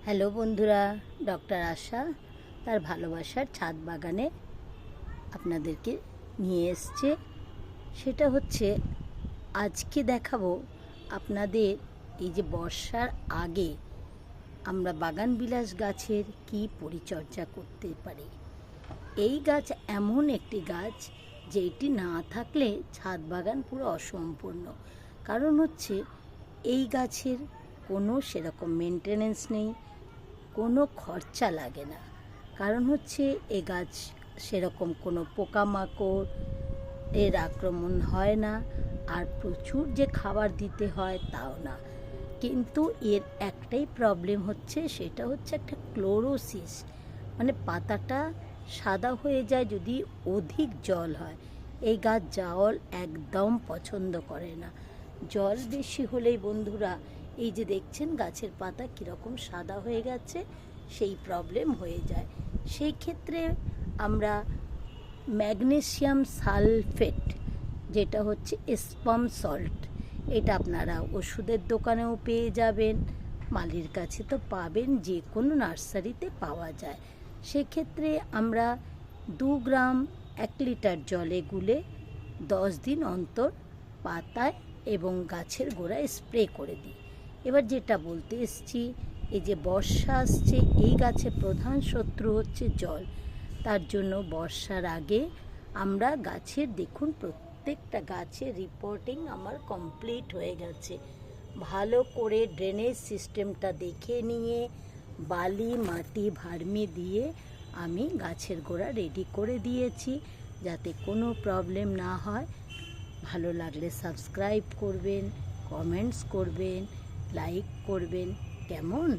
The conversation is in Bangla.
হ্যালো বন্ধুরা, ডক্টর আশা তার ভালোবাসার ছাদ বাগানে আপনাদেরকে নিয়ে এসছে। সেটা হচ্ছে আজকে দেখাবো আপনাদের এই যে বর্ষার আগে আমরা বাগানবিলাস গাছের কি পরিচর্যা করতে পারি। এই গাছ এমন একটি গাছ যেটি না থাকলে ছাদ বাগান পুরো অসম্পূর্ণ। কারণ হচ্ছে এই গাছের কোনো সেরকম মেনটেনেন্স নেই, কোনো খরচা লাগে না। কারণ হচ্ছে এ গাছ সেরকম কোনো পোকামাকড় এর আক্রমণ হয় না, আর প্রচুর যে খাবার দিতে হয় তাও না। কিন্তু এর একটাই প্রবলেম হচ্ছে, সেটা হচ্ছে একটা ক্লোরোসিস, মানে পাতাটা সাদা হয়ে যায় যদি অধিক জল হয়। এই গাছ জল একদম পছন্দ করে না। জল বেশি হলেই বন্ধুরা এই যে দেখছেন গাছের পাতা কীরকম সাদা হয়ে গেছে, সেই প্রবলেম হয়ে যায়। সেই ক্ষেত্রে আমরা ম্যাগনেসিয়াম সালফেট, যেটা হচ্ছে এসপাম সল্ট, এটা আপনারা ওষুধের দোকানেও পেয়ে যাবেন, মালির কাছে তো পাবেন, যে কোনো নার্সারিতে পাওয়া যায়। সেক্ষেত্রে আমরা 2 গ্রাম 1 লিটার জলে গুলে 10 দিন অন্তর পাতায় এবং গাছের গোড়ায় স্প্রে করে দিই। এবার যেটা বলতে এসছি, এই যে বর্ষা আসছে, এই গাছের প্রধান শত্রু হচ্ছে জল। তার জন্য বর্ষার আগে আমরা গাছের দেখুন প্রত্যেকটা গাছের রিপোর্টিং আমার কমপ্লিট হয়ে গেছে। ভালো করে ড্রেনেজ সিস্টেমটা দেখে নিয়ে বালি মাটি ভার্মি দিয়ে আমি গাছের গোড়া রেডি করে দিয়েছি, যাতে কোনো প্রবলেম না হয়। ভালো লাগলে সাবস্ক্রাইব করবেন, কমেন্টস করবেন, লাইক করবেন, কেমন?